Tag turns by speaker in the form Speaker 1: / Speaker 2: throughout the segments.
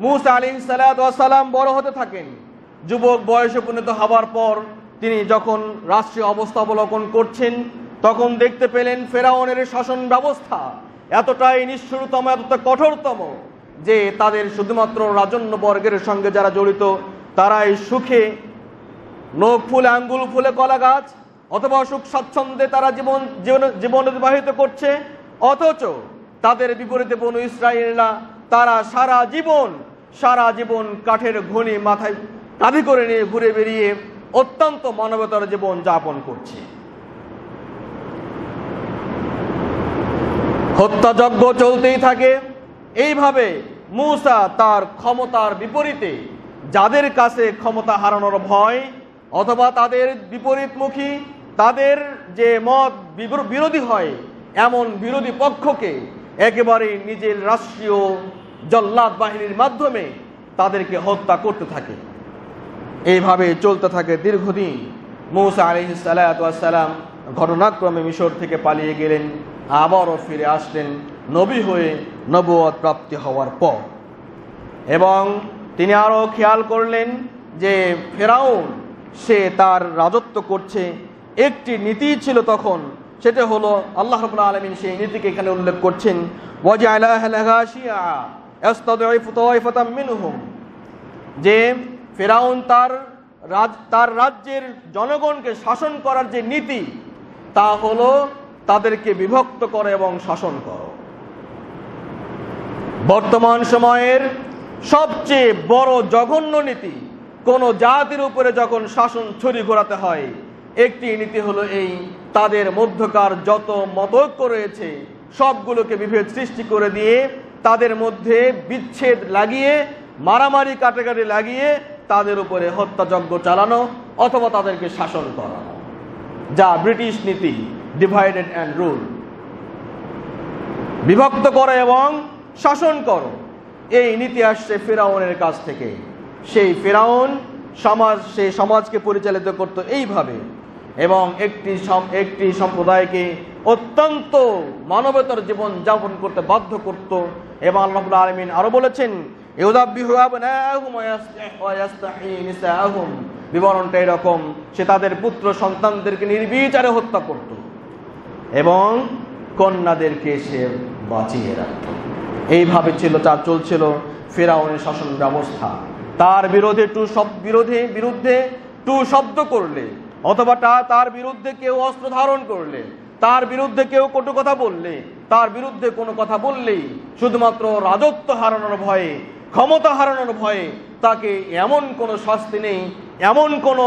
Speaker 1: মূসা আলাইহিস সালাম বড় হতে থাকেন। যুবক বয়সে উপনীত হওয়ার পর তিনি যখন রাষ্ট্রীয় অবস্থা অবলোকন করছেন, তখন দেখতে পেলেন ফেরাউনের শাসন ব্যবস্থা এতটাই নিষ্ঠুরতম, এতটা কঠোরতম যে তাদের শুধুমাত্র রাজন্য বর্গের সঙ্গে যারা জড়িত তারাই সুখে নখ ফুলে আঙ্গুল ফুলে কলা গাছ অথবা সুখ স্বাচ্ছন্দ্যে তারা জীবন অতিবাহিত করছে, অথচ তাদের বিপরীতে বনু ইসরায়েলরা তারা সারা জীবন কাঠের ঘনি মাথায় কাঁধে করে নিয়ে ঘুরে বেরিয়ে অত্যন্ত মানবতার জীবন যাপন করছে। হত্যাযজ্ঞ চলতেই থাকে। এইভাবে মূসা তার ক্ষমতার বিপরীতে যাদের কাছে ক্ষমতা হারানোর ভয় অথবা তাদের বিপরীতমুখী, তাদের যে মত বিরোধী হয় এমন বিরোধী পক্ষকে একেবারে নিজের রাষ্ট্রীয় জল্লাদ বাহিনীর মাধ্যমে তাদেরকে হত্যা করতে থাকে। এইভাবে চলতে থাকে দীর্ঘদিন। মূসা আলাইহিস সালাম ঘটনাক্রমে মিশর থেকে পালিয়ে গেলেন, আবারও ফিরে আসলেন নবী হয়ে নবুয়ত প্রাপ্তি হওয়ার পর। এবং তিনি আরও খেয়াল করলেন যে ফেরাউন সে তার রাজত্ব করছে। একটি নীতি ছিল তখন, সেটা হলো আল্লাহ রাব্বুল আলামিন সেই নীতিকে এখানে উল্লেখ করছেন, ওয়াজআলা আহলাহা শিয়া ইস্তাদঈফু তাওয়াইফাতাম মিনহুম, যে ফেরাউন তার রাজ্যের জনগণকে শাসন করার যে নীতি তা হলো তাদেরকে বিভক্ত করে এবং শাসন করো। বর্তমান সময়ের সবচেয়ে বড় জঘন্য নীতি, কোন জাতির উপরে যখন শাসন ছড়ি ঘোরাতে হয়, একটি নীতি হলো এই, তাদের মধ্যকার যত মতৈক্য রয়েছে সবগুলোকে বিভেদ সৃষ্টি করে দিয়ে তাদের মধ্যে বিচ্ছেদ লাগিয়ে মারামারি কাটাকাটি লাগিয়ে তাদের উপরে হত্যাযজ্ঞ চালানো অথবা তাদেরকে শাসন করানো, যা ব্রিটিশ নীতি, ডিভাইডেড অ্যান্ড রুল, বিভক্ত করো এবং শাসন করো। এই নীতি আসছে ফেরাউনের কাছ থেকে। সেই ফেরাউন সেই সমাজকে পরিচালিত করত এইভাবে এবং একটি সম্প্রদায়কে অত্যন্ত মানবতার জীবন যাপন করতে বাধ্য করত। এবং আল্লাহ রাব্বুল আলামিন আরো বলেছেন, ইউযাব্বিহু আবনাআহুম ওয়া ইস্তাহয়ী নিসাআহুম, বিবরণটা এরকম, সে তাদের পুত্র সন্তানদেরকে নির্বিচারে হত্যা করত এবং কন্যাদেরকে সে বাঁচিয়ে রাখত। এইভাবে চলছিল ফেরাউনের শাসন ব্যবস্থা। তার বিরুদ্ধে টু শব্দ করলে অথবা তার বিরুদ্ধে কেউ অস্ত্র ধারণ করলে, তার বিরুদ্ধে কেউ কটু কথা বললে, তার বিরুদ্ধে কোনো কথা বললেই শুধুমাত্র রাজত্ব হারানোর ভয়ে, ক্ষমতা হারানোর ভয়ে তাকে এমন কোনো শাস্তি নেই, এমন কোনো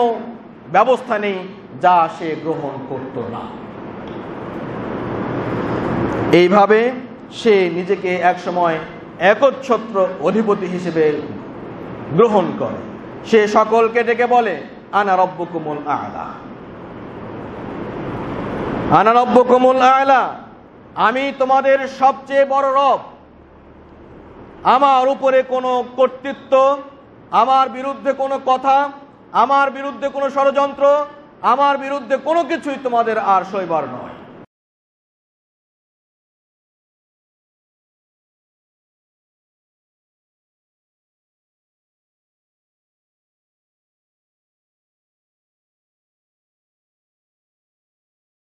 Speaker 1: ব্যবস্থা নেই যা সে গ্রহণ করত না। এইভাবে সে নিজেকে একসময় একচ্ছত্র অধিপতি হিসেবে গ্রহণ করে। সে সকলকে ডেকে বলে, আনা রব্বুকুমুল আ'লা, আনা রব্বুকুমুল আ'লা, আমি তোমাদের সবচেয়ে বড় রব। আমার উপরে কোনো কর্তৃত্ব, আমার বিরুদ্ধে কোনো কথা, আমার বিরুদ্ধে কোনো ষড়যন্ত্র, আমার বিরুদ্ধে কোনো কিছুই তোমাদের আর সইবার নয়।